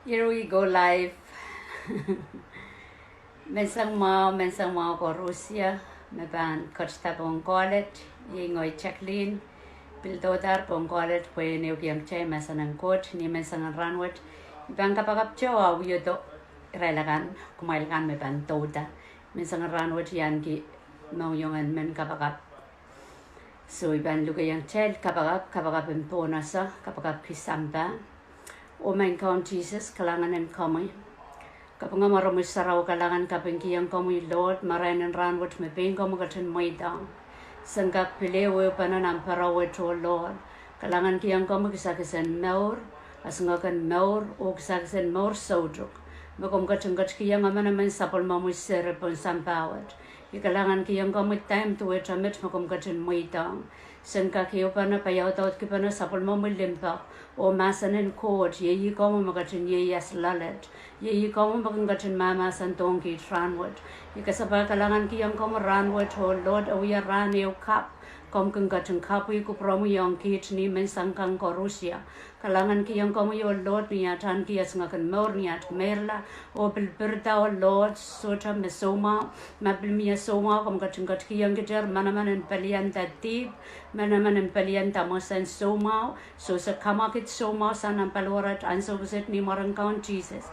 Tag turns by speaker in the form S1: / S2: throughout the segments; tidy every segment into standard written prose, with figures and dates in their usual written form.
S1: Here we go live. Mensang mau ko Rusia. Meban coach ta bong college. Ye ngoi Jacqueline. Pildodar bong college pwe ne ukiang chay masanang coach ni mensang ranwat. Ibang kapagap chawa wiyodo relagan kumailkan meban toda. Mensang ranwat yan ki mau yongan men kapagap. So iban luka yang chay kapagap imponasa kapagap kisamba. O mein Count Jesus, kalangan and kami. Kapag nga marami saraw kalangan kapag kiyang kami Lord, marayan ranwat me ping kami katan maidang. Sanggak pilewe panan parawe to Lord. Kalangan kiyang kami kisakisan maur, asangakan maur o kisakisan maur sodruk. Makom katan kiyang amanaman sapol mamu serepon sampawat. Ikalangan kiyang kami time to it amit makom katan maidang. Sangka kiyo pa na payaw taot ki pa na sapol mamu limpa. O masanin court ye komo magatin ye yas lalet ye komo magatin mama santongi ranwat ikasaba kalangan ki yang komo ranwat ho Lord awiya raneo kap kom gatin kapu ku promo yang kit ni mensangkang ko Rusia kalangan ki yang komo yo Lord ni atan ki as ngakan mor ni at merla o bilberta o Lord sota mesoma mabil mi soma kom gatin gat ki yang gitar manaman palian tatib manaman palian tamosan soma so sa kamakit soma sana palwarat anso buset ni marang Count Jesus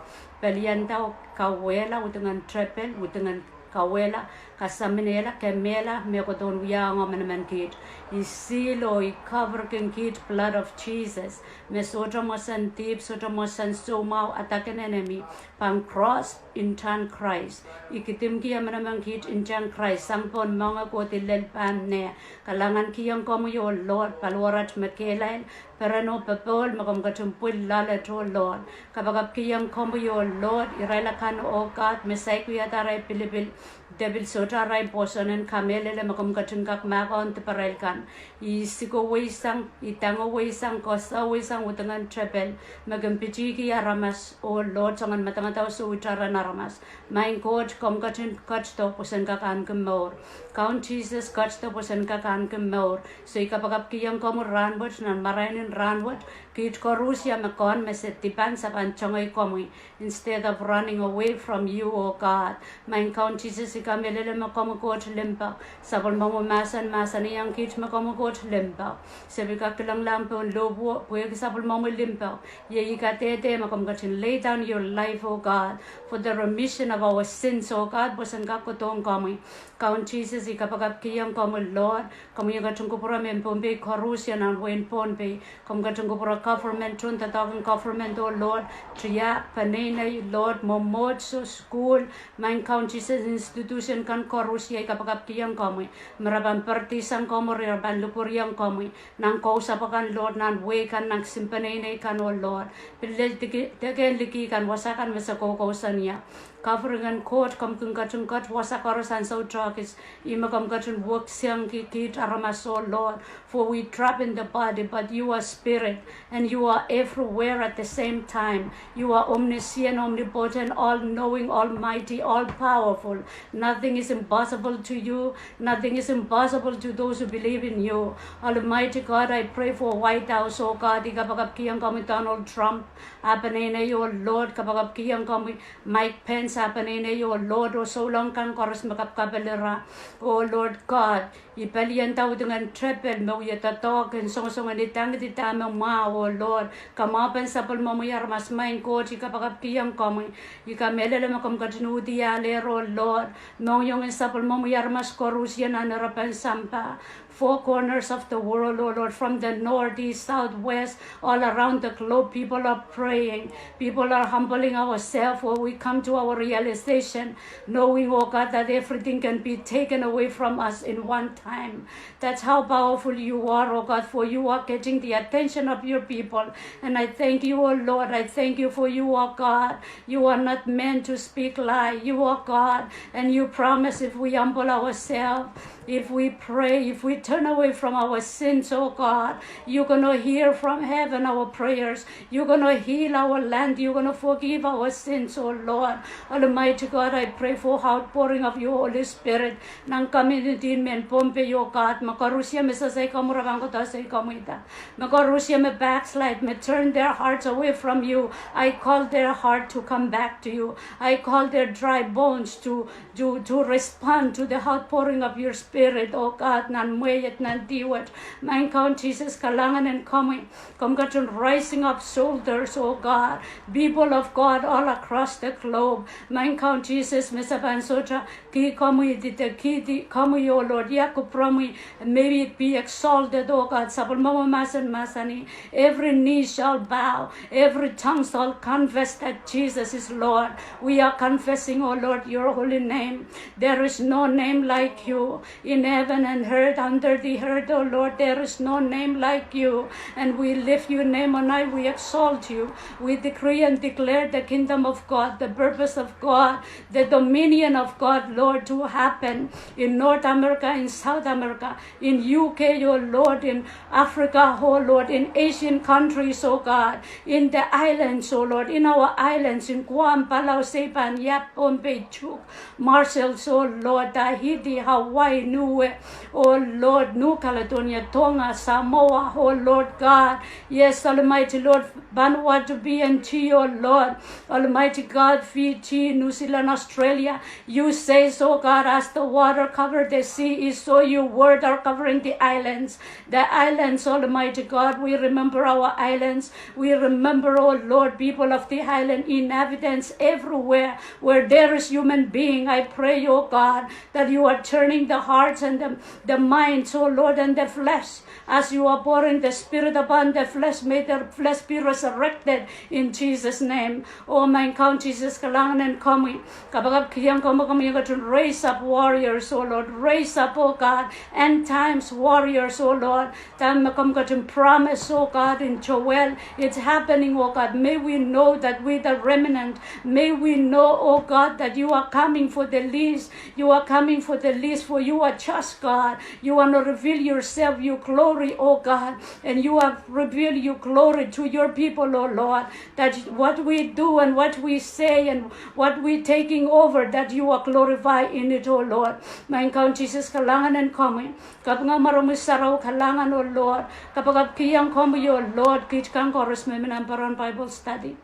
S1: palian tau kawela utengan trepel utengan kawela kasaminela kemela mekoton wiang manaman kit isilo I cover ken kit blood of Jesus mesota mosan tip sota mosan soma attack an enemy pang cross in turn Christ ikitim ki manaman kit in turn Christ sangpon mga ko tilel pan ne kalangan ki yang komo yo Lord palwarat mekelain perano pepol makom katumpul lala to Lord kapag ki yang komo yo Lord iraila kan o God mesay kuya taray pilibil Debil sota rai posonen kamele le makom katun kak makon te parelkan isiko weisang itango weisang kosa weisang utangan trebel magam pitiki aramas o Lord sangan matangataw su utara naramas main coach kom katun catch to posen kakan kemor Count Jesus catch to posen kakan kemor so ikapagap kiyang kom ranbot nan marainin ranbot kit ko Rusia makon mesetipan sa panchongoy komoy instead of running away from you O God main Count Jesus kamelele makomo kot limpa sabol mamo masan yang kit makomo kot limpa sebi kakilang lampo lobo pwe sabol mamo limpa ye ikatete makom katin lay down your life O God for the remission of our sins O God bosan kakotong kami Count Jesus ikapagap kiyang kamo Lord kami katung kupura mempombe korusia nan wen ponbe kam katung kupura government tun tatawang government O Lord triya panena Lord momod so school main Count Jesus institution kan korusia ikapagap kiyang kami meraban partisan kamo meraban lupur yang kami nang kau sapakan Lord nan we kan nang simpanene kan O Lord pilih tegen liki kan wasakan masa kau sania covering court kam kung kat wasakarosan so trokis ima kam katun work siang kit aramaso Lord for we trap in the body but you are spirit and you are everywhere at the same time you are omniscient omnipotent all knowing almighty all powerful nothing is impossible to you nothing is impossible to those who believe in you Almighty God I pray for White House oh God ikapagap kiyang kami Donald Trump apanene yo Lord kapagap kiyang kami Mike Pence apanene yo Lord o so long kan koros makapkabelera oh Lord God ipalian tao dengan trepel mo yatatok and song ditang ditama ma oh Lord kamapan sa palmamayar mas main ko kapagap kiyang kami ikamelele makam katinudi alero Lord nong yung sa palmamayar mas korusya na narapan sampa four corners of the world, oh Lord, from the north, east, south, west, all around the globe, people are praying. People are humbling ourselves when we come to our realization, knowing, oh God, that everything can be taken away from us in one time. That's how powerful you are, oh God, for you are getting the attention of your people. And I thank you, oh Lord, I thank you for you are God. You are not meant to speak lie. You are God. And you promise if we humble ourselves, if we pray, if we turn away from our sins, oh God, you're going to hear from heaven our prayers. You're going to heal our land. You're going to forgive our sins, oh Lord. Almighty God, I pray for outpouring of your Holy Spirit. Nang community men pompe, oh God. Makarusia me sasay kamurabango tasay kamuita. Makarusia me backslide, me turn their hearts away from you. I call their heart to come back to you. I call their dry bones to respond to the outpouring of your Spirit, oh God. Nan mweyet nan diwat. My count Jesus kalangan and coming. Come God rising up soldiers, oh God. People of God all across the globe. My count Jesus mesaban socha ki kamu dite ki kamu oh Lord. Yaku promi. Maybe it be exalted, oh God. Sabul mama masan masani. Every knee shall bow. Every tongue shall confess that Jesus is Lord. We are confessing, oh Lord, your holy name. There is no name like you in heaven and earth, under the earth, oh Lord. There is no name like you. And we lift your name on high. We exalt you. We decree and declare the kingdom of God, the purpose of God, the dominion of God, Lord, to happen in North America, in South America, in UK, oh Lord, in Africa, oh Lord, in Asian countries, oh God, in the islands, oh Lord, in our islands, in Guam, Palau, Saipan, Yap, Pohnpei, Chuuk, Marshalls, oh Lord, Tahiti, Hawaii, Niue, oh Lord, New Caledonia, Tonga, Samoa, oh Lord God. Yes, Almighty Lord, Vanuatu, BNT, oh Lord, Almighty God, Fiji, New Zealand, Australia. You say so, God, as the water covered the sea, is so your word are covering the islands. The islands, Almighty God, we remember our islands. We remember, oh Lord, people of the island, inhabitants everywhere where there is human being. I pray, oh God, that you are turning the hearts and the minds, oh Lord, and the flesh. As you are pouring the Spirit upon the flesh, may the flesh be resurrected in Jesus' name. Oh, my count Jesus, kalangan and kami. Kapag kiyang kami to raise up warriors, oh Lord. Raise up, oh God, end times warriors, oh Lord. Time come to promise, oh God, in Joel. It's happening, oh God. May we know that we the remnant. May we know, oh God, that you are coming for the least. You are coming for the least, for you are just God. You want to reveal yourself, your glory, oh God. And you have revealed your glory to your people, oh Lord. That what we do and what we say and what we taking over, that you are glorified in it, oh Lord. My count Jesus kalangan and coming. Kapag nga marami saraw kalangan, oh Lord. Kapag kiyang kami, oh Lord, kit kang chorus may minamparan Bible study.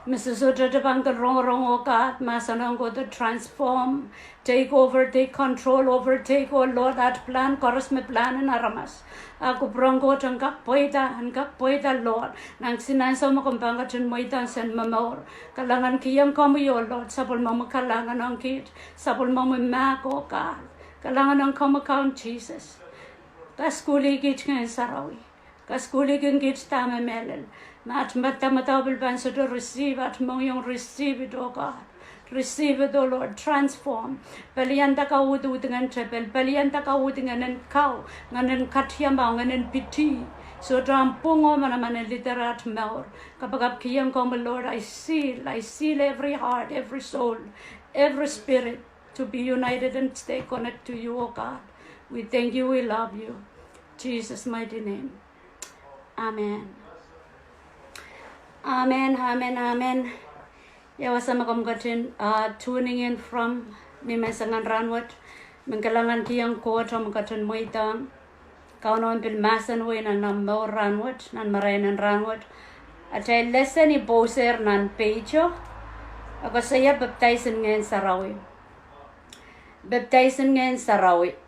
S1: Mrs. Utajabang the wrong, oh God, Masanang go to transform, take over, take control, overtake, oh Lord, that plan, chorus me plan and aramas. Ako brongo ang kakpoita, Lord. Nang sinansaw mo kung pangatun mo itan sen mamor. Kalangan kiyang kami, oh Lord, sapul mo kalangan ang kit, sapul mo mak, oh God. Kalangan ang kamakount, Jesus. Kaskuli kit ngayon sarawi. Kaskuli kit tama melel. Matamatabal banso to receive at mong receive it, oh God. Receive it, oh Lord. Transform. Palianta ka udu dengan trepel. Palianta ka udu dengan kau. Nganen katyamba, nganen piti. So trampungo manaman literat maur. Kapag kiyang ko, Lord, I seal every heart, every soul, every spirit to be united and stay connected to you, oh God. We thank you, we love you. Jesus' mighty name. Amen. Amen, amen, amen. Yawasama kamgatin tuning in from Mimesangan Ranwat. Mengkalangan kiyang kota mengkatin moitang. Kaunon pilmasan way nan nambaw Ranwat, nan marayan Ranwat. At ay lesson ni Boser nan pecho. Ako saya baptizing ngayon sa Rawi. Baptizing ngayon sa Rawi.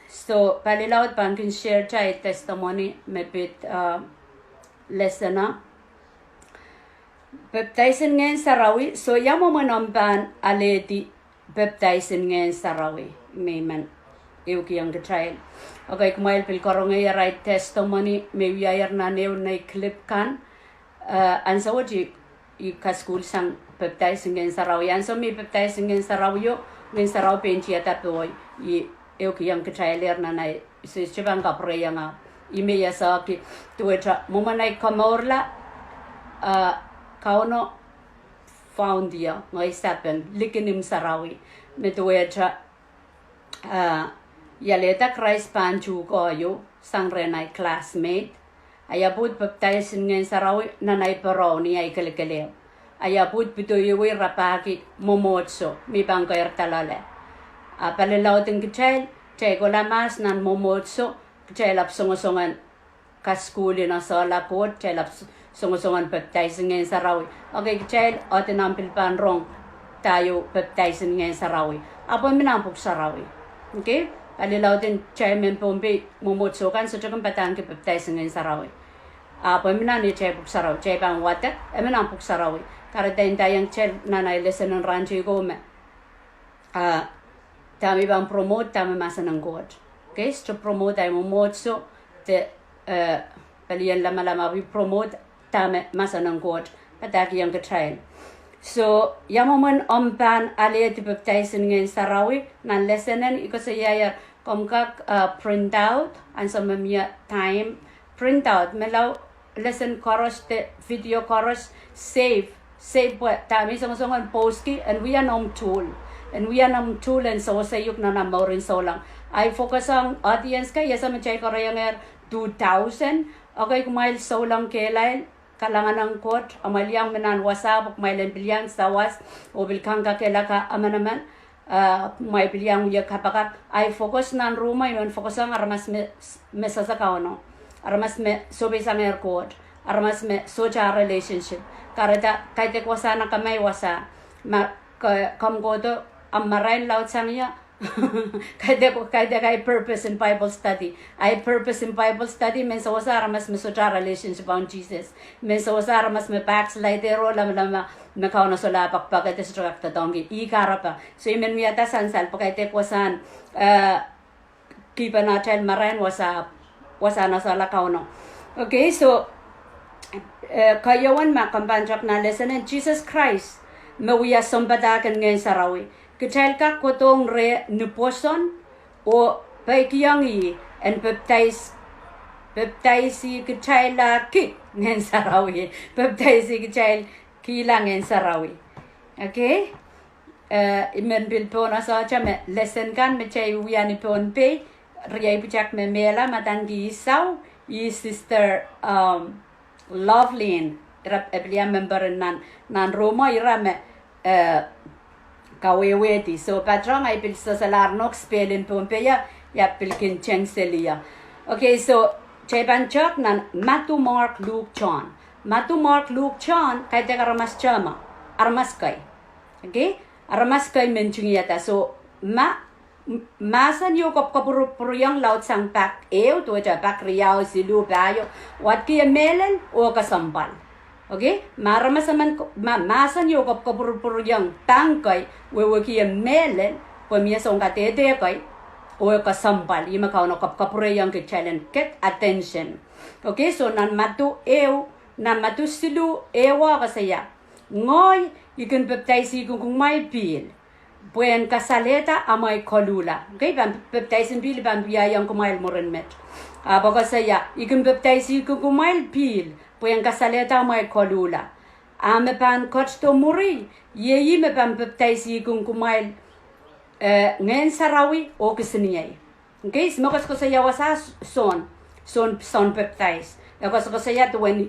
S1: So, palilawat pa ang share tayo testimony mepit lesson na. Baptizing ngayon sa Rawi. So, yamo mo nampan aleti baptizing ngayon sa Rawi. May man, iyo kiyang katrail. Okay, kumail pilkorong ngay right testimony. May wiyayar na niyo na clip kan. Ansa wo di ka-school sang baptizing ngayon sa Rawi. Ansa may baptizing ngayon sa Rawi yo. Ngayon sa Rawi penchi atapoy. Iyo kiyang katrailer na na. So, siyabang kapreya nga. Imeya sa aki. Tuwetra, mumanay kamorla. Kauno found ya ngay sapen likinim sa Rawi metuwetra Yaleta Christ panju koyo sang renai classmate. Ayabut baptized ngayon sarawi nanay paroni ay kalikaliw. Ayabut bituyoy rapaki momotso mi bangkair talale. Apalilaw ting kichel, chay ko lamas nan momotso, chay lap songan kaskuli na sa lakot, chay lap songan baptized ngayon sarawi. Okay kichel, o tinampil panrong tayo baptized ngayon sarawi. Apo minampok sarawi. Okay? Alilaw din chairman pombe momotso kan so chakang patang ke baptize ngayon sarawi. Pamina ni chay puk sarawi, chay bang watak, emina puk sarawi. Kara dain tayang chay nanay lesen ng rancho ko me. Tami bang promote, tami masa ng God. Okay, so promote ay momotso, te paliyan lama-lama we promote, tami masa ng God. Pataki yung katrail. So, yamoman ompan alia ti baptize ngayon sarawi, nan lesenan iko sa yaya komkak print out, and sa mamia time print out, melaw lesson chorus, te video chorus, save po, tami songon poski, and we are nom tool, and so sa yuk na namaurin so lang. I focus on audience ka, yasa machay ko rayang 2,000, okay kumail so lang kailan, kalangan ng court, amalyang menan wasab, mailan bilyang sawas, o bilkang kakela ka amanaman, may bilyang uya kapakat, ay focus nan ruma, yun focus ang aramas me sasakaw, no? Aramas me sobe sa ngayon court, aramas me socha relationship, karita, kahit wasa na kamay wasa, kamgoto, amarain laut sa niya, kaya purpose in Bible study. I purpose in Bible study men sa wasara mas mesocha relationship on Jesus. Men sa wasara mas me backslider ro lama me kauna so lapak pagat instructor dongi I karapa. So men mi ata sansal pakay wasan kipa na tel marain wasa na sa lakauno. Okay, so kayawan makambanjak na lesson in Jesus Christ. Mawiya sombadakan ngayon sarawi. Kecil ka kotong re nuposon o baikiyangi and baptize si kecil ki ngayon sarawi. Baptize si kecil kila ngayon sarawi. Okay? Imen bilpon asa chame lesson kan mechay wiani pon pe riyay puchak me mela matangi isaw I sister Lovelyn rap eblia member nan Roma irame kaweweti. So patrong ay pil sa salarnok spelin pompeya ya pilkin cheng selia. Okay, so cheban chok nan Matthew, Mark, Luke, John. Matthew, Mark, Luke, John kay teka ramas chama. Armas kay. Okay? Armas kay menchung yata. So masan yo kop kapuruyang laut sang pak to ja pak riyaw silu bayo. Wat kiya melen o kasambal. Okay, maramasaman masan yo kop kapuruyang tangkay weweki melen pemia song katete kay o kasambal ima kauno kop kapuruyang ke challenge get attention. Okay, so nan matu silu ewa kasaya ngoy ikan baptize kung may pil buen kasaleta amay kolula. Okay, baptize pil ban biyayang kumail morenmet abaga saya ikan baptize kung may pil Puyan kasaleta may kolula. Ame pan kosto muri. Yeyi me pan baptize kung kumail ngayon sarawi o kisiniyay. Okay, smokas ko saya wasa son baptize. Ako ko saya tuwen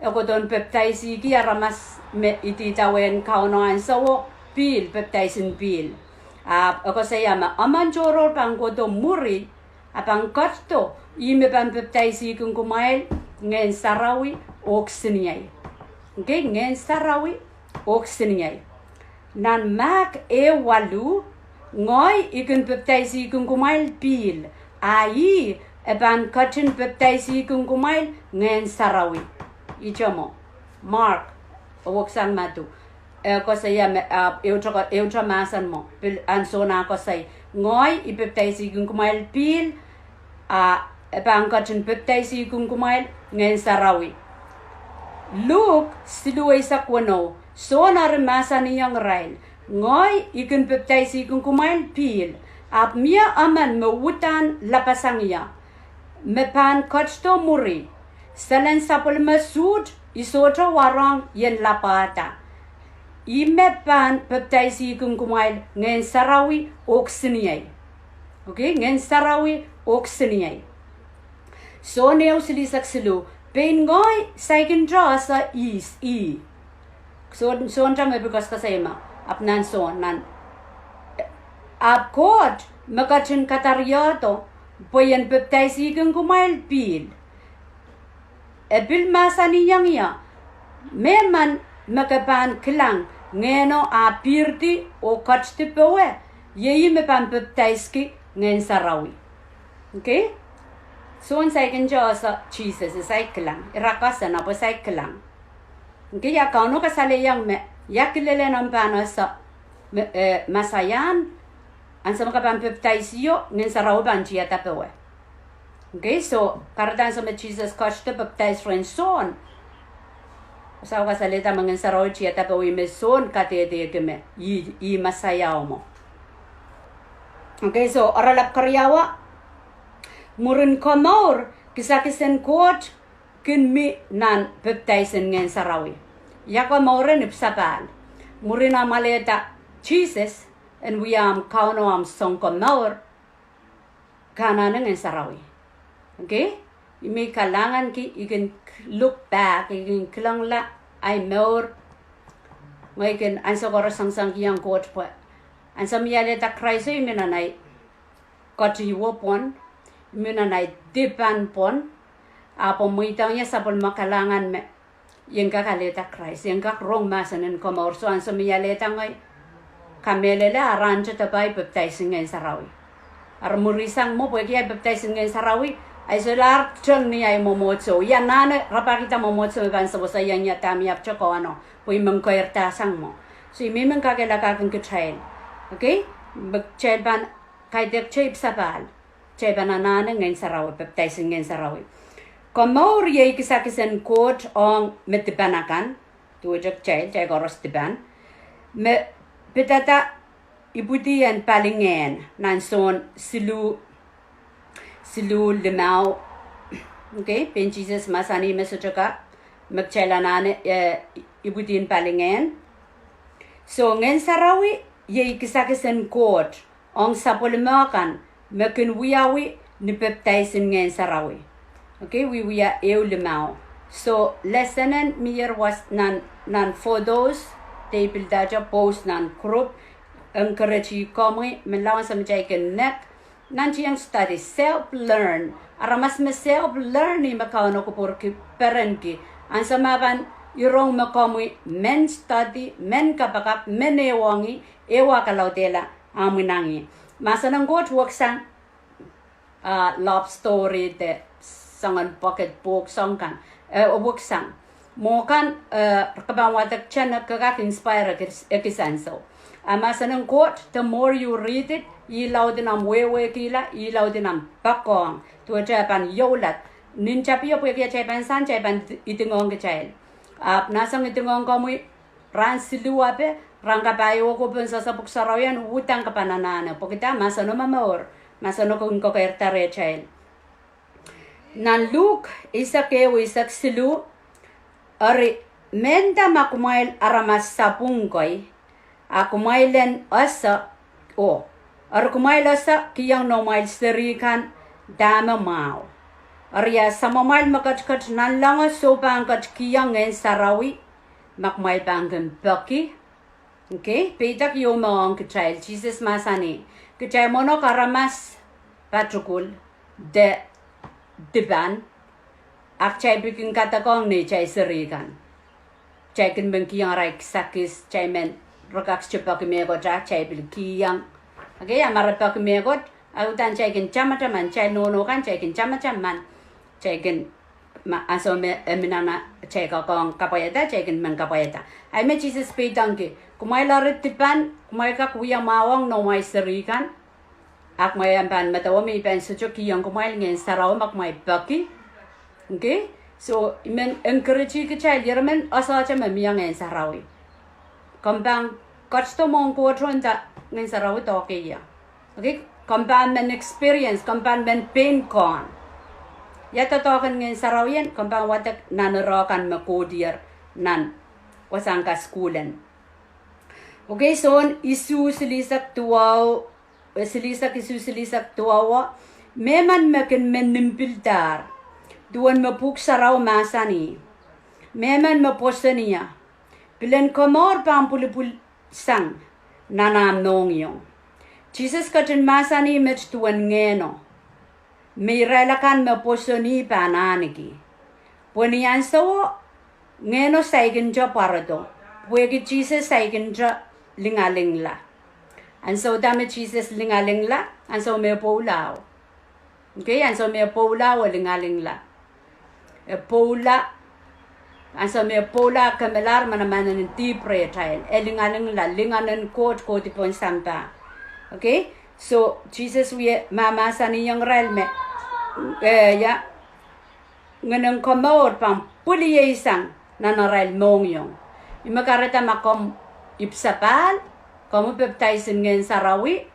S1: ako don baptize ki aramas me ititawen kaunoan sawo pil baptize pil. Ako saya ma amanjoro pang koto muri apang kosto me pan baptize kung kumail ngayon sarawi o kisiniyay. Okay, ngayon sarawi o kisiniyay. Nan mak walu ngoy ikan baptize kung kumail pil. Ai eban katin baptize kung kumail ngayon sarawi. Ito mo. Mark o sang matu. Ko saya eutra masan mo. Anso na ko say ngoy ibaptize kung kumail pil. Pangkatin baptize kung kumail ngayon sarawi. Luke siluay sa kwano, so narimasa niyang rail. Ngoy ikan baptize kung kumail pil. Ap miya aman mawutan lapasang iya. Mepan kachto muri. Salen sapul masud isoto warang yen lapata. Imepan baptize kung kumail ngayon sarawi oksiniyay. Okay, ngen sarawi okseniai. So neo silisak silu. Pain ngoi saikin draw sa is e. So jam because kasema apnan so nan. Ab kod makachin katariato boyan baptize ikan kumail pil. Ebil masani yang ya. Meman makapan kelang ngeno a pirti o kachti pewe. Yeyi me pan baptize ki ngen sarawi. Okay? So saya kenjo sa Jesus saya kelang. Irakasa na po saya kelang. Okay, ya kau no kasale yang me ya kilele nampana sa masayan ansa makapan baptize yo ngen sarawi banji ata pewe. Okay, so karatan sa Jesus kachti baptize friend son. Sa kasale ta mangen sarawi chi ata pewe me son katete keme i masaya mo. Okay, so oralap karyawa murin komor kisakisen kot kin mi nan baptizen ngen sarawi. Yako moren ipsapal. Murin amaleta Jesus and we kauno song komor kana ngen sarawi. Okay? Imi kalangan ki you can look back, you can klang la ay mor may can anso koro sang yang kot po. Anso miyaleta Christ imi nanay kot hiwopon minanay dipan pon apo muitangnya sapol makalangan me yang kakaleta Christ yang kak rong masanen komor so anso miyaleta ngay kamelela arancho tabay baptizing ngay sarawi ar murisang mo pwede ay baptizing ngay sarawi ay solar chon ni ay momotso yan nane rapakita momotso ban sa bosa yang yatami ap choko ano pwede mengkoyerta sang mo so imimeng kakelakakang kitchail okay bakchail ban kaidek chayip sapal chay banana ngen sarawi baptizing ngen sarawi komor ye kisakisen court on met banakan tuwajak chay goros diban me petata ibudian palingen nan son silu limau okay pen Jesus masani mesojaka magchailanane ibudian palingen so ngen sarawi ye kisakisen court on sapolmakan Mekin wiyawi ni baptizing ngen sarawi. Okay, we are limau. So lessonen mir was nan photos table daja post nan group encourage komi melawan sa mjaiken nek nan yang study self learn. Aramas me self learn ni makano ko porki perenki. An samaban irong makomi men study men kapakap men ewangi ewa kalaudela aminangi. Masa nang god work sang love story de sangan pocket book song kan work sang mo kan kabang watak chana kagak inspire ekisan so masa nang god the more you read it ilaw din am wewe kila ilaw din am bakong to japan yolat ninja pio pwe kya japan san japan itingong ke chail nasang itingong komu ran silu ape rangka payo ko pensa sa puksarayan utang kapananana pokita masano mamor masano kung ko kertare chail nan Luke isa kew isak silu ari menda makumail aramas sapungkoy akumailen asa o ar kumail asa kiyang nomail serikan dama mau arya samamal makatkat nan langa sopa angkat kiyang ngen sarawi makmail banggan baki. Okay, petak yo mong kecil Jesus masani kecil mono karamas patrukul de deban ak cai bikin kata kong ni cai serikan cai kin bengki yang raik sakis cai men rokak cepak megot cai bilki yang okay amar pak megot au tan cai kin chama-chaman cai nono kan cai kin chama-chaman cai kin ma aso me minana cai kong kapayata cai kin men kapayata ai me Jesus petang ke kumai larit tipan kumai ka kuya mawang no mai serikan ak mai ampan matawa mi pen sujoki yang kumai ngen saraw mak mai baki okay so men encourage ke chai yermen asa cha me miang ngen sarawi kambang kachto mong ko tronta ngen sarawi to ke ya okay kambang men experience kambang men pain kon ya to kan ngen sarawian kambang watak nanarakan makodier nan wasangka schoolen. Okay, so isu silisak tuaw silisak isu silisak tuawa meman makin menimpildar duan mapuk sarau masani meman maposania bilen komor pampulipul sang nanam nongyong Jesus katin masani met tuan ngeno meirelakan maposoni pananiki ponian sawo ngeno saiginja parado wegi Jesus saiginja lingalingla and so dame Jesus lingalingla and so me paulao okay and so me paulao lingalingla e paula and so me paula kamelar manamanan ti prayer trial e lingalingla linganan court tipon sampa okay so Jesus we mama sani yang realme ya nganang komor pam puli isang nanaral mongyong imakareta makom ipsapal kamu baptize ngen sarawi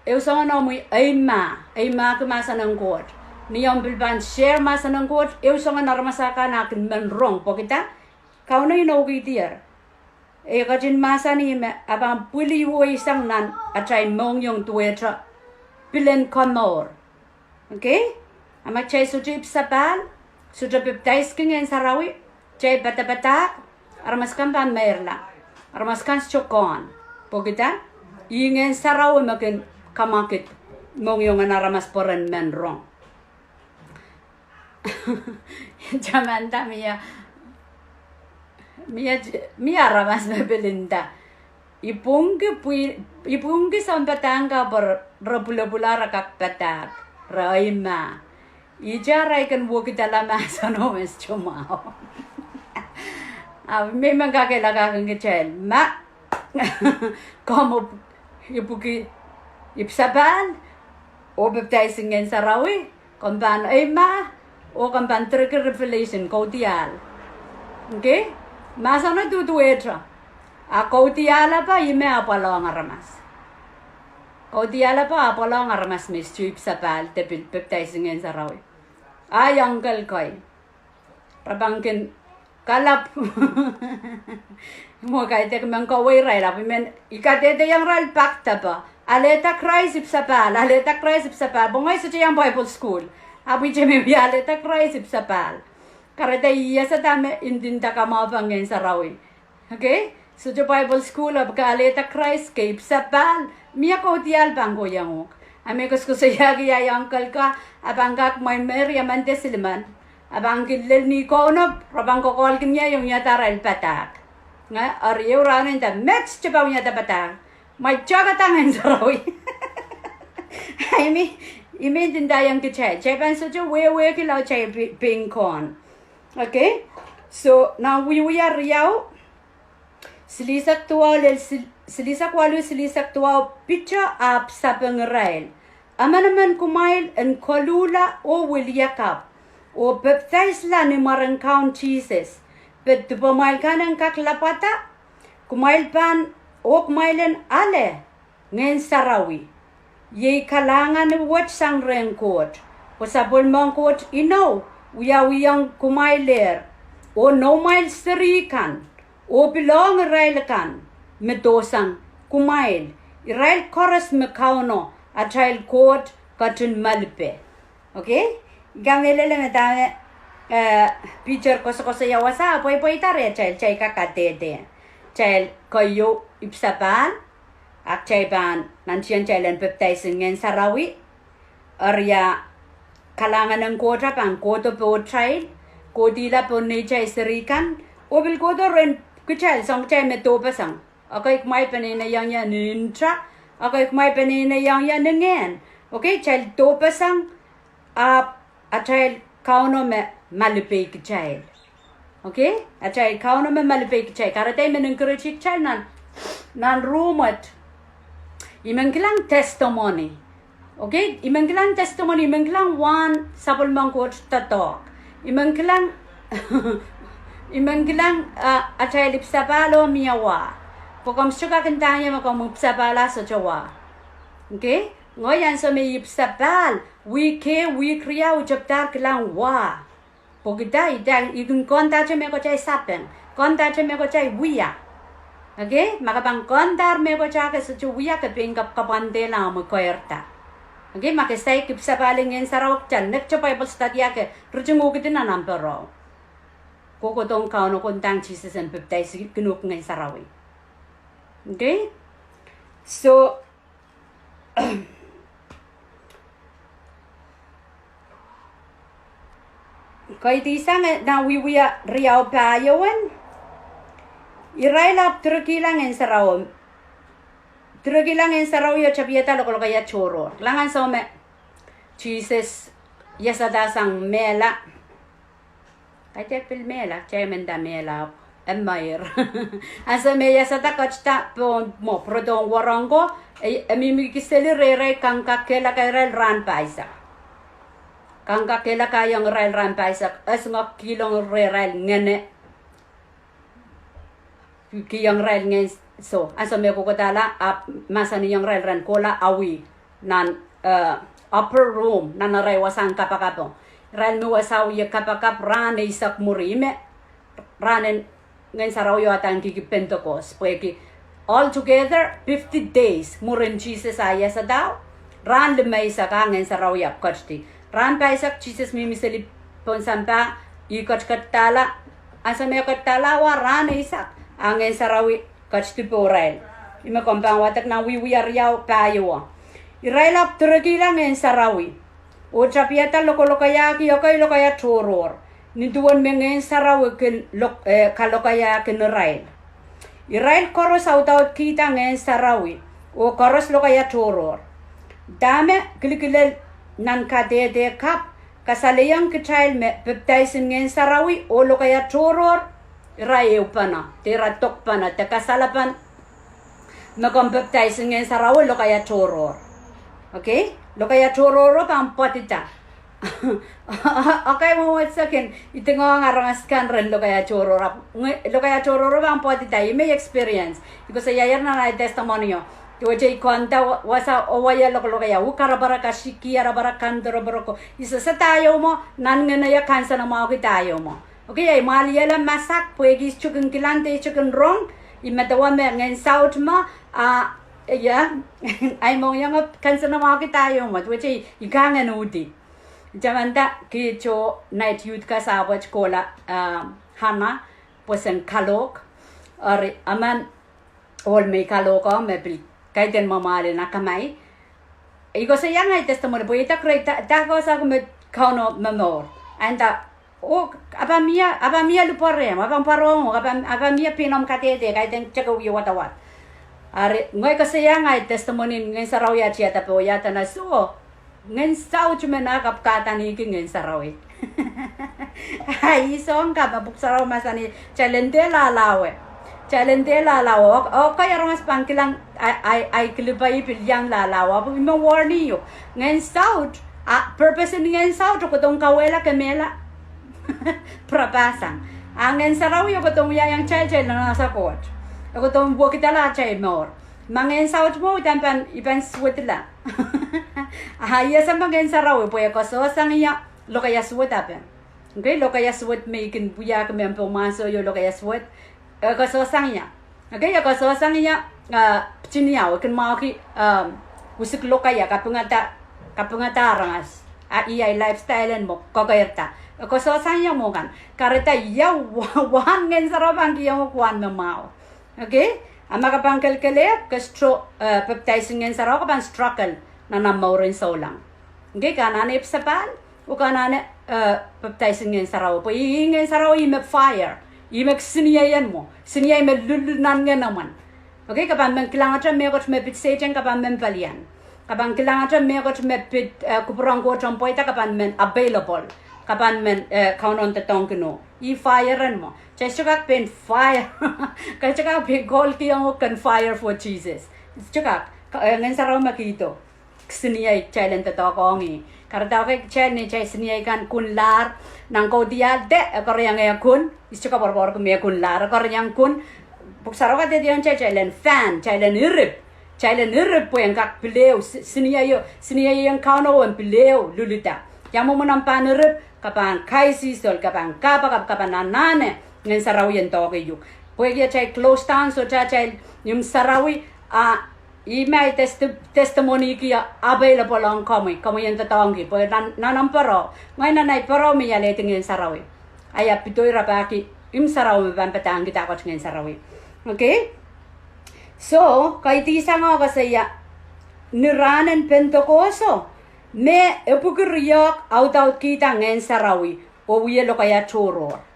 S1: eu songa no mui aima ke masa nang kot ni yang bilban share masa nang kot eu songa narmasaka na kin man wrong pokita kau no ino gitir e kajin masa ni me abang puli wo isang nan atrai mongyong tuetra pilen komor okay ama chai suju ipsapal suju baptize ngen sarawi chai bata armaskan pan merla armaskan chokon pokita ingen sarau makin kamakit mongyong naramas poren men wrong jamanta mia ramas belinda ipungi sampatanga ber repula-pula rakak patak raima ijarai kan bukita lama sono mes cumao memang kakek kecil mak como ipuki ipsaban o baptizing en sarawi komban ema o komban trigger revelation kotial okay masana tu etra a kotiala pa ime apalong aramas kotiala pa apalong aramas mis tu ipsabal te baptizing en sarawi ayang koi rabangkin kalap mo kay tek man ko way rai la men ikatete yang ral pakta pa aleta Christ ipsapal bongay sa yang Bible school abi jeme bi aleta Christ ipsapal karata iya sa dame indinta ka mabangen sa rawi okay so jo Bible school ab ka aleta Christ ke ipsapal miya ko tial banggo yang ame ko sa yagi ya uncle ka abangak may Mary amante silman abang kilel ni ko no rabang ko kol kinya yung yatara el patak nga ariyo ranin ta match chabaw nya ta patak may chaga tangan sarawi imi din dayang kichay chaban so jo we kilaw chay ping con okay so now we are riau silisak tuwa picha ap sa pengrail amanaman kumail en kolula o wilyakap o baptize la ni marangkaun Jesus bet tupamal kanang kaklapata kumail pan o kumailen ale ngen sarawi ye kalangan wat sang rengkot o sabol mangkot ino wiyang kumailer o no mail serikan o bilong railkan medosang kumail irail koras mekauno atrail kot katun malpe okay gamelele metame picture koso ya wasa poi tare chay kakatete chay koyo ipsapan ak chay ban nansiyan chay len baptizing ngen sarawi arya kalangan ng kota pang koto po chay kodila po ni chay serikan obil koto ren kuchay song chay meto pasang okay kumay panina yang yan nintra okay kumay panina yang yan ngen okay chay to pasang atay kauno me malipay kichay okay atay kauno me malipay kichay karatay menengkerechik chay nan rumat imengkilang testimony okay imengkilang testimony imengkilang one sapol mangkot tatok imengkilang atay lipsapalo miyawa pokam suka kentanya makam lipsapala sa jawa okay ngoyan sa may ipsapal we kriya ujabtar kilang wa pogida idang igun konta che me ko chay sapen konta che me ko chay wiya Okay, makabang kondar me ko chake sa chuya ke pingkap kapande la mo koerta. Okay, makasay kip sa paling en sarau chan nek cha Bible study ke rujung ugitin na nampero. Koko tong kauno kontang Jesus and baptize kinuk ngen sarawi. Okay? So kay di sang na wiwiya riau payawan. Irailap trukilang en sarau. Trukilang en sarau yo chapieta lo kaya choro. Langan some Jesus yasada sang mela. Kay pil mela, menda mela. Emmair. Asa me yasada kachta mo prodong warango mimikiseli rere kangka kela kairel ran paisa. Kangka kela kayang rel ran paisa as ngok kilong rerel ngene. Kiyang rel ngen so asa me kokotala masani yang rel ran kola awi nan upper room nan ray wasang kapakapo. Rel no wasaw ye kapakap ran isak murime ranen ngen saraw yo atang ki Pentecost pweki all together 50 days muren Jesus aya sa daw ran le may sa ngen saraw yap kachti ran pa isak Jesus mimiseli pon sampa I kachkatala asa me katala wa ran isak angen sarawi kachti porail ima kompang watak na wiwi ariaw payo irailap turagila ngen sarawi o chapiata lokaya ki okay lokaya choror Nintuan mengen sarawi ken kalokaya ken rail. Irail koros autaut kita ngen sarawi o koros lokaya choror. Dame kilikilel nan kadede kap kasaleyang kichail me baptizing ngen sarawi o lokaya choror irae upana tera tokpana te kasalapan nakam baptizing ngen sarawi lokaya choror. Okay? Lokaya choror pang potita. Okay, mo second ito nga ngarangaskan rin lo kaya chororo bang pwede tayo may experience iko sa yayar na testimonyo ito jay kwanta wasa owaya lo kaya ukarabara kashiki arabara kandoro baroko isa sa tayo mo nan nga naya kansa na mga tayo mo okay ay maliyala masak pwede chukang kilante chukang rong imatawa me ngen south mo yeah ay mo yung kansa na mga tayo mo ito jay ikangan udi Jamanta kicho night youth ka sabach kola hana posen kalok or aman all me kaloko me bil kaiten mamale na kamay iko sa yang ay testimony po ita kreta ta ko sa me kauno memor anda o abamia luporem abang parong abamia pinom katete kaiten chako wi watawat are ngoy ko sa yang ay testimony ngai saraw ya chiata po yata na so ngen sao cuma nak kata ni ngen sarawi ai song ka babuk saraw masani challenge la lawe o kaya rongas pangkilang ai klipai pilyang la lawa bu mo warni yo ngen sao purpose ngen sao to kotong kawela kemela prapasang ngen sarawi yo kotong yang chai na sa kot kotong buo kita la chai mor mangen sao mo tampan ipan swetla iya sa mangen sarawi po ya koso sang iya lo kaya swet apen okay lo kaya swet making buya ke mempo maso yo lo kaya swet koso sang iya okay ya koso sang iya pchiniya ken maki usik lo kaya kapungata rangas iya lifestyle mo kokerta koso sang iya mo kan kareta iya wan ngen sarabang ki yo kwan memao okay Ama kapang kelkelep kastro baptizing ngen saraw kapang struggle na namaurin saulang. Okay, kanane ipsapal o kanane baptizing ngen saraw po ngen saraw imek fire imek siniyayan mo siniyay me lulunan ngen naman. Okay, kapang men kilangan me got me pit sejen kapang men palian kapang kilangan me got me pit kupurang ko champoita kapang men available kapang men kaunon tetong kino I fire mo Chachakak pen fire. Kachakak pen call kiyang kan fire for Jesus. Chakak ngan saraw makito. Siniya challenge to kongi. Karta kay challenge chay siniya kan kunlar nang ko dia de koryang ya kun. Ischaka borbor ko me kunlar koryang kun. Puksaraw ka de diyan chay challenge fan challenge irip. Challenge irip po yang kak pileu siniya yang kauno ang pileu lulita. Yang mo manampan irip kapan kaisi sol kapan kapan nanane ngen saraw yan to kayo Pwede chay close down so chay yung sarawi may testimony ki available on kami yung tatawang ki pwede nanamparo ngay nanay paro mi yaleting yung sarawi aya pitoy rabaki yung sarawi ban patang kita ko ng sarawi okay so kay tisa nga kasaya niranan pentokoso me epukiriyak out kita ng sarawi o wiyelo kaya choro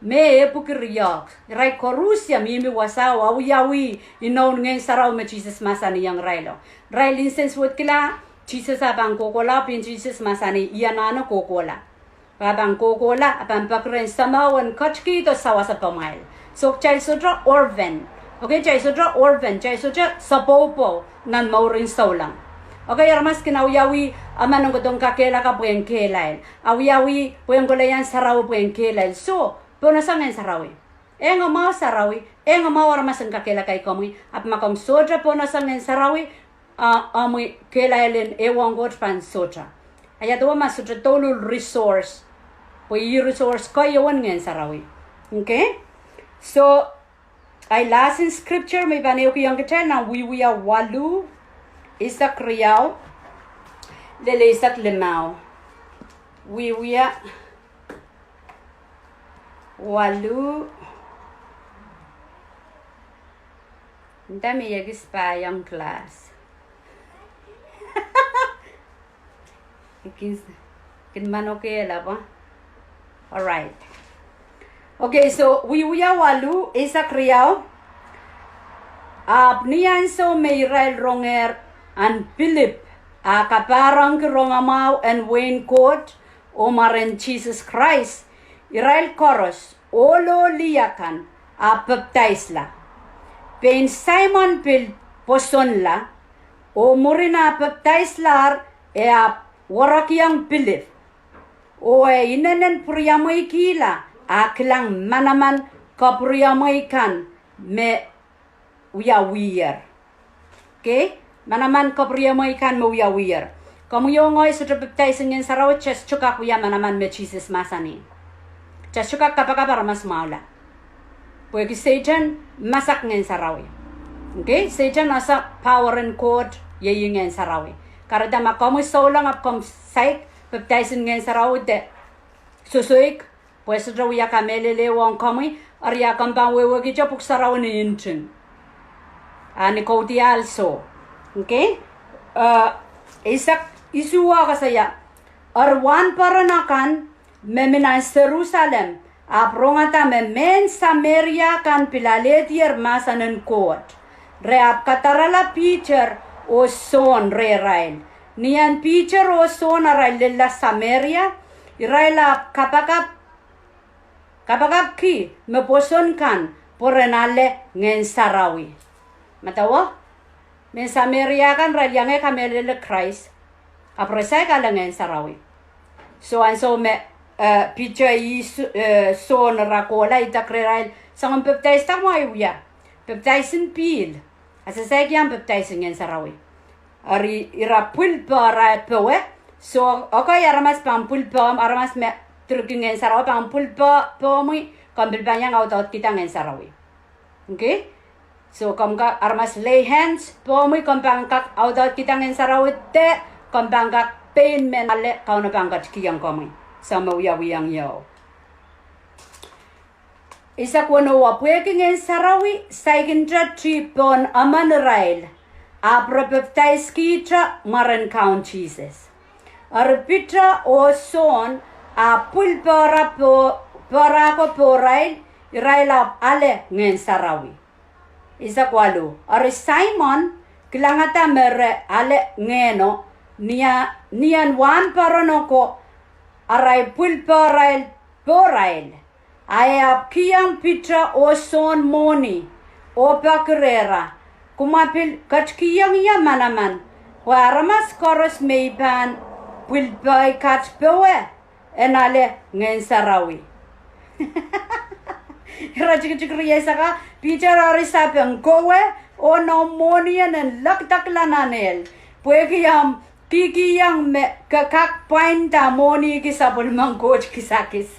S1: me epukiriyak rai korusia mimi wasawa wiyawi inon ngeng saraw me Jesus masani yang railo rai license wot kila Jesus abang kokola pin Jesus masani iyanano kokola abang kokola abang pakren samawan kachki to sawa sa pamail so chai sudra orven okay chai sudra orven chai sudra sapopo nan maurin saulang okay armas kinawiyawi amanong gotong kakela ka puyen kelail awiyawi puyen kolayan saraw puyen kelail so Puna sangen sarawi. Enga mau sarawi, enga mau armas ang kakela kay komi. At makam soja puna sangen sarawi, amoy kelailin ewang god pan soja. Ayat wa masuja tolul resource. Po resource ko yawan ngen sarawi. Okay? So, ay last in scripture may banayo ko yung kita na wiwiya walu isak riyaw lele isak limaw. Wiwiya walu dami yagis pa yung class kin manoke la ba alright okay so wiwiya walu isa kriyaw niyan so Mayrael Ronger and Philip kaparang kirongamaw and Wayne Court Omaren Jesus Christ Israel Koros, olo liyakan, baptize la. Pen Simon Pil posonla, o murina baptize lar, warakiang pilif. O inanen priyamoy kila, kilang manaman kapriyamoy kan, me uyawiyar. Okay? Manaman kapriyamoy kan me uyawiyar. Kamu yongoy sa baptize ngin sarawat chas chukak uya manaman me Jesus masani. Chasuka kapag mas maula. Porque Satan masak ngin sarawi. Okay? Satan nasa power and code yaying ngin sarawi. Karada makamu saulang apkom saik baptizing ngin sarawi de susuik pues rawi ya kamelele wong kami arya kambang wewe gijo puk sarawi ni intin. Ani kodi also. Okay? Isak isuwa kasaya arwan paranakan Meminan Jerusalem, aprongata memen Samaria kan pilaletier masanen kot. Reap katarala pitcher o son re rail. Nian pitcher o son rail la Samaria, iraila kapakap ki meposon kan porenale ngen sarawi. Matawa? Men Samaria kan rail yang kamelele Christ. Apresai kala ngen sarawi. So me picha son rakola itakreral sangan baptize ta mo ayuya baptize pil asa sayang baptize ngin sarawi ari irapul para pewe so okay aramas pampul pam aramas me truking ngin sarawi pampul pa pomi kambil banyang out kita ngin sarawi okay so kamka aramas lay hands pomi kampangkak out kita ngin sarawi te kampangkak pain men ale kauna pangkat kiyang komi sama wiyang yaw. Isa kuno wapweke ngin sarawi saikindra tripon amanrail baptize kita maran count Jesus. Arpitra o son pulpara ko porail irailap ale ngin sarawi. Isa kwalo Simon kilangata mere ale ngeno niyan wan paranoko aray pulparail porail ayap kiyang pitra o son moni o pakrera kumapil kachkiyang yamanaman waramas koros maypan pulpay kachpewe enale ngin sarawi rajikriya saka pitra arisapang kowe o no moni en laktaklananel puekiyam Kiki yang kakak pain moni kisabul mang coach kisakis.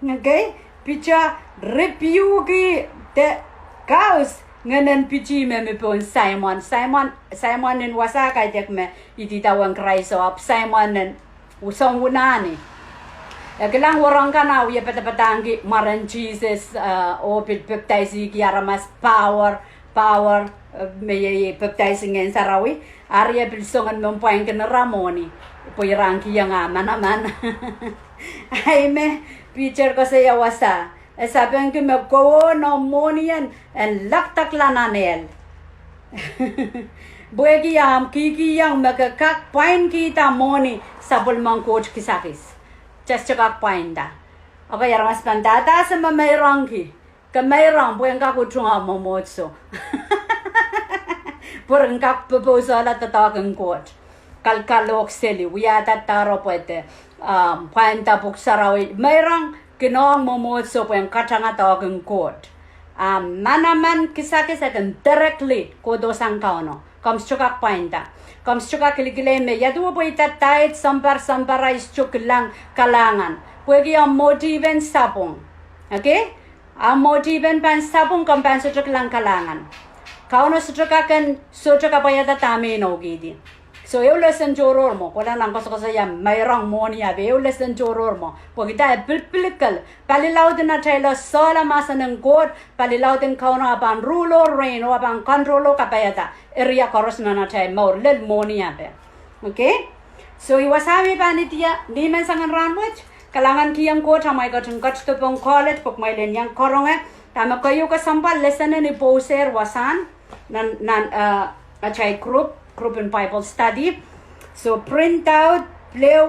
S1: Okay? picha rebuke the cows nganan pichi me pon Simon in wasaka dek me ititawang Kristo ap Simon nen usong unani kelang orang kana uya patapatangi maran Jesus o baptizing kiara mas power me baptizing en sarawi Arya bilsongan mempunyai kena ramoni poirang yang aman ay me picture ko sa yawasa sabi ko magkawo no monian en laktak lananel buegi am kiki yang magkak pain kita moni sabol mang coach kisakis just chakak pain da ako yara mas pandata sa mamayang ki kamayang bueng ka kutunga momotso Purang kak proposal at tatagang court. Kalkalok sili, wiya tataro pwede. Paanta buksarawi. Mayroong kinoong momotso po yung katanga tawagang court. Manaman kisa-kisa kan directly kodo sang kauno. Kamstukak paanta. Kamstukak kilikilay me. Yadu po itatayit sampar-sampara istuk lang kalangan. Pwede yung motiven sapong. Okay? Ang motiven pan sapong kampansutuk lang kalangan. Kau no sutra kan sutra kapaya tami no gidi. So eu lesson joror mo wala nang koso koso yam mayrang mo niya eu lesson joror mo. Pag ita pilpilikal palilaw din na tayo sola masa ng god palilaw din kau no abang rulo rain o abang controlo kapaya ta area koros na tayo mo lel mo niya be. Okay? So iwasami pa nitiya di men sangan ranwach kalangan kiyang ko tamay katong katstopong college pag may lenyang koronge tama kayo kasampal lesson ni poser wasan a group in Bible study. So print out play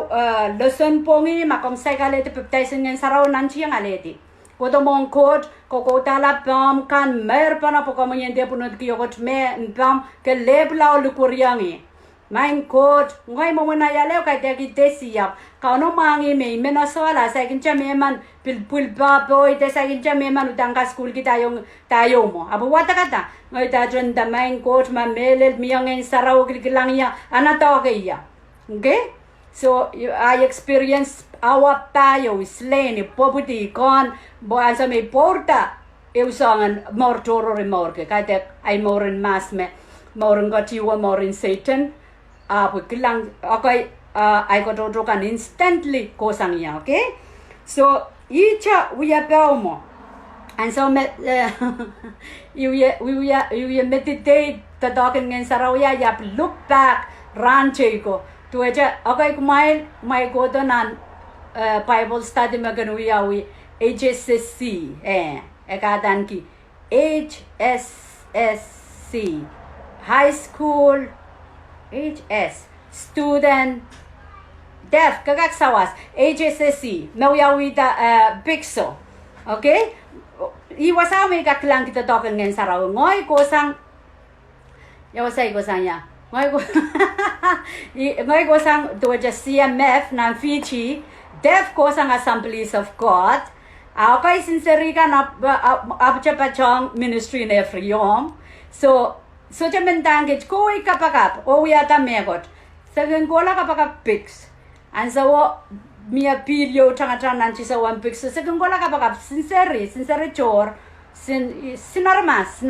S1: lesson pongi makom psychology baptizing ng saraw nanti yang aleti. Kodo mong code koko tala pam kan mer pana poko manyende punot kiyokot me pam ke lebla lukuriangi. Main code ngai mo na yale ka tegi desiyap. Kauno mangi me menasola sa kincha meman pil ba boy de sa kincha meman utang ka school kita yung tayo mo. Abu wata kata ngai ta jon da main code ma melel miyangin saraw kilang ya anato kaya. Okay? So I experience our tayo slain poverty con bo asa me porta eu sangan mortoro remorke kate ay morin mas me morin gotiwa morin Satan kilang okay I got to kan instantly ko sang ya okay so icha we are mo and so you meditate the dog and sarawya ya look back ranche ko to aja okay kumain may go to nan Bible study maganuya we HSSC ekadan ki HSSC high school HS student deaf kagak sawas HSSC nauyawi da Pixo okay iwasami kaklang kita token ngen saraw ngoy kosang yawasay kosang ya ngoy kosang doja CMF nan Fiji deaf kosang Assemblies of God okay sincere ka na abchapachong ministry na friyom so jamentang git ko ikapakap o yata megot sagen gola kapakap pix and so mia pilio tanga nanti sa one pix sagen gola kapakap sincere chor sinarmas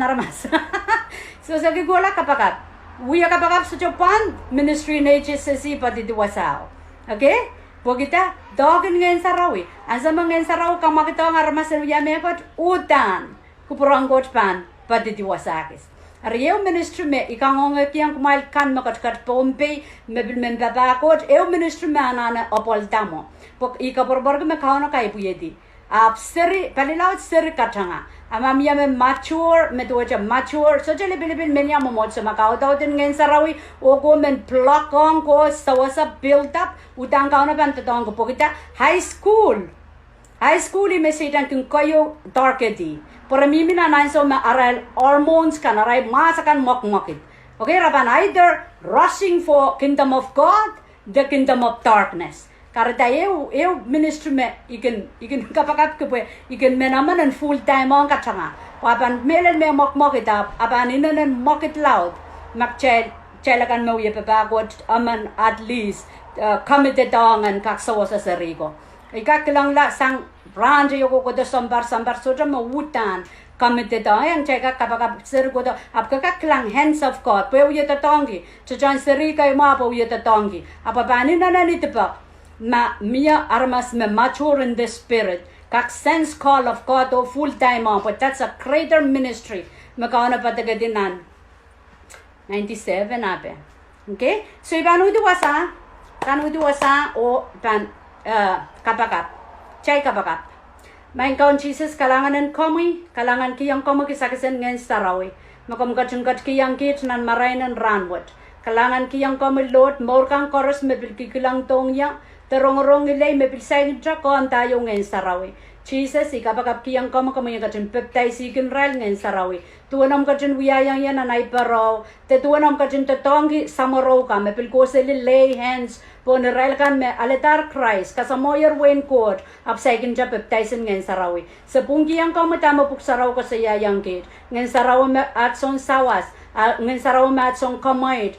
S1: so sagen gola kapakap we kapakap sa Japan ministry na HSC pati diwasaw okay pogita dogen ngen sarawi and sa mga saraw kamakita nga ramasan ya megot utan kupurang pan pati diwasakis Arieu ministry me ikangong kiang kumail kan makat pompe mebil membabakot eu ministry me anana opol tamo pok ikaborborg me kauna kai puyedi ap seri palilaut seri katanga amamia me mature me doja mature so jele bilibil menya momot so makau dauden ngen sarawi ogo men plakong ko sawasa build up utang kauna ban tong ko pokita high school me setan kung kayo darkedi Para mimi na so ma aral hormones kan aray masakan mokmokit. Okay, raban either rushing for kingdom of God, the kingdom of darkness. Karena eu ministry me ikan kapakat kepe ikan menaman and full time on katanga. Wapan melen me mokmokit apan inan mokit loud. Mak celakan mau ye pepagod at least committed dong and kaksawa sa sariko. Ika kilang la sang ranje yoko ko sambar soja mawutan kamite da yang ceka kapag ser ko do apka ka klang hands of God pe uye tatongi chajan seri kai ma pa uye tatongi apa bani na ni tepa ma mia armas me mature in the spirit kak sense call of God o full time on but that's a greater ministry makana patagadinan 97 ape okay so ibanu itu wasa o pan kapakap chay kapakap main kaun Jesus kalangan kiyang komo kisakasen ngen sarawi makom kachungat kiyang kit nan marainan ranwat kalangan kiyang komo Lord morkang koros mebil kikilang tongya terong ilay mebil sayin ko antayo ngen sarawi Jesus ikapakap kiyang komo yung kachin peptay sikin rail ngen sarawi tuanam kachin wiyayang yan anay paraw te tuanam kachin tatongi samaraw ka mebil ko sili lay hands pon rail kan me aletar Christ kasamoyer wen kod apsaikin ja peptay sin ngen sarawi sa pungki yang komo tama puk saraw ko sa yayang kit ngen saraw me at son sawas ngen saraw me at son kamait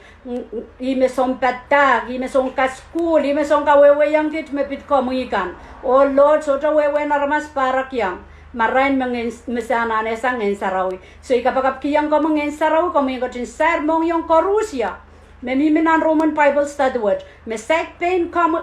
S1: ime son patag ime son kaskul ime son kawewe yang kit mepit komo ikan oh Lord so wewe naramas parak yang marain mesana nesa ngen sarawi so ikapakap kiyang ko ngen sarawi ko yung kachin sermong yung korusya Meminan Roman Bible study word. Mesek pain come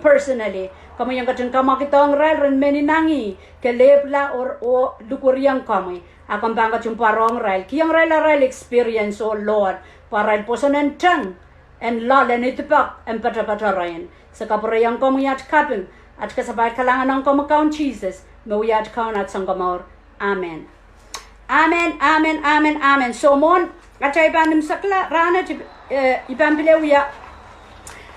S1: personally. Kamu yang kacang kamu kita orang ren meninangi kelebla or o dukuriang kami. Akan bangga jumpa orang rail. Kiang rail experience oh Lord. Para posonen tang and lol and itipak and pata rain. Sekapura yang kamu yat kapin at kasabay kalangan ng kamu kaun Jesus. Mawiyat kaun at sangkamor. Amen. Amen. So mon acay panim sakla rana ibang bilewiya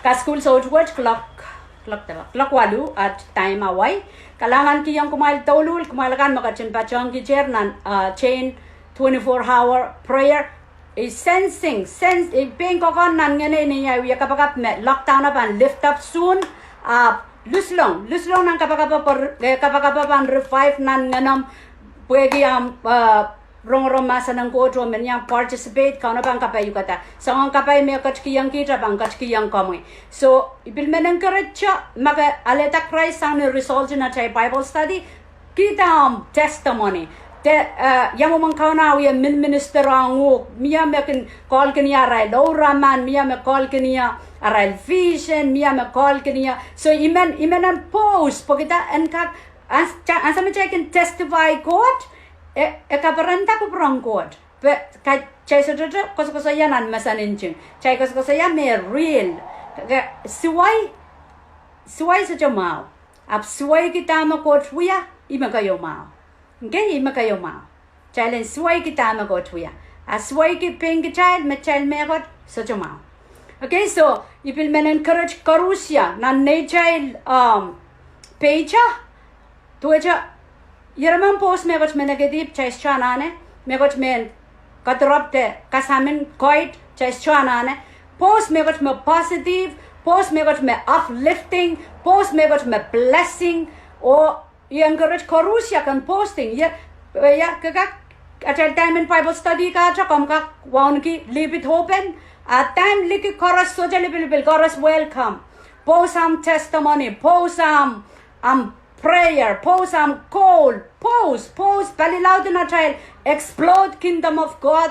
S1: ka school so clock walu at time away kalangan kiyang kumail tolul kumalakan makachin pachong ki chair nan chain 24-hour prayer is sense ping ko kon nan ngene niya wiya kapag lockdown apan lift up soon luslong nang kapag pan revive nan nganam pwede rong masa nang ko to men yang participate kana bang kapay yukata sangang kapay me kachkiyang kita bang kachkiyang kamay so ibil men encourage maga aleta Christ sang result na chay Bible study kita testimony te yamu mang kauna wi minister angu miya me kin call kiniya rai low raman miya me call kiniya aral vision miya me call kiniya so imen an post pokita enkak asa me chay can testify God kabaranta ko prangkot pe ka chay sa koso yanan masaninching chay koso yan me real suway sa jamao ap suway kita makot wiya ima kayo mao okay ima kayo mao chay suway kita makot wiya suway ki ping child me child me kot sa jamao okay so ipil men encourage karusya na child pecha tuecha Yaraman post me got me negative chase chanane me got me katrapte kasamin koit chase chanane post me got me positive post me got me uplifting post me got me blessing or you encourage korusya kan posting ya kaka at time in Bible study ka cha kam ka waun ki leave it open at time liki chorus so jale bil chorus welcome post some testimony post some prayer, post some call, post, balilaw din na child, explode kingdom of God,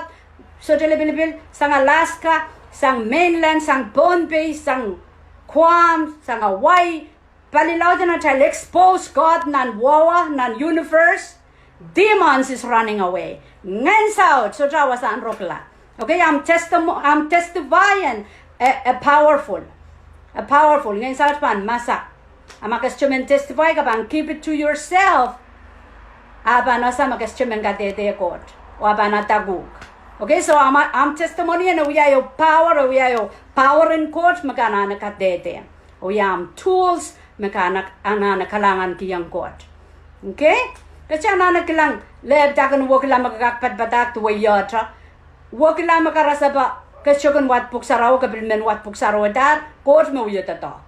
S1: so jalibil, sang Alaska, sang mainland, sang Bombay, sang Guam, sang Hawaii, balilaw din na child, expose God, nan wawa, nan universe, demons is running away, ngans out, so jawa sa anrokla, okay, I'm testifying, a powerful, ngans out pan, masak, Amakaschumen testify ka bang keep it to yourself. Aba sa makaschumen ka tete court. O aba na tagug. Okay, so am testimony na we are power in court makana na katete. O am tools makana ana kalangan kiyang court. Okay? Kasi ana kilang leb takan wo kila makakpat batak to yatra. Wo kila makarasa ba kaschugen wat puksaraw kabilmen wat puksaraw dar court mo talk.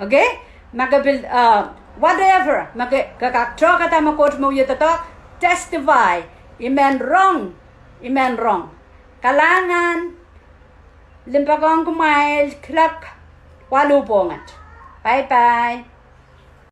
S1: Okay? Magabil whatever kakakcho kata makot mo talk testify imen wrong kalangan limpagong kumail klak walupongat bye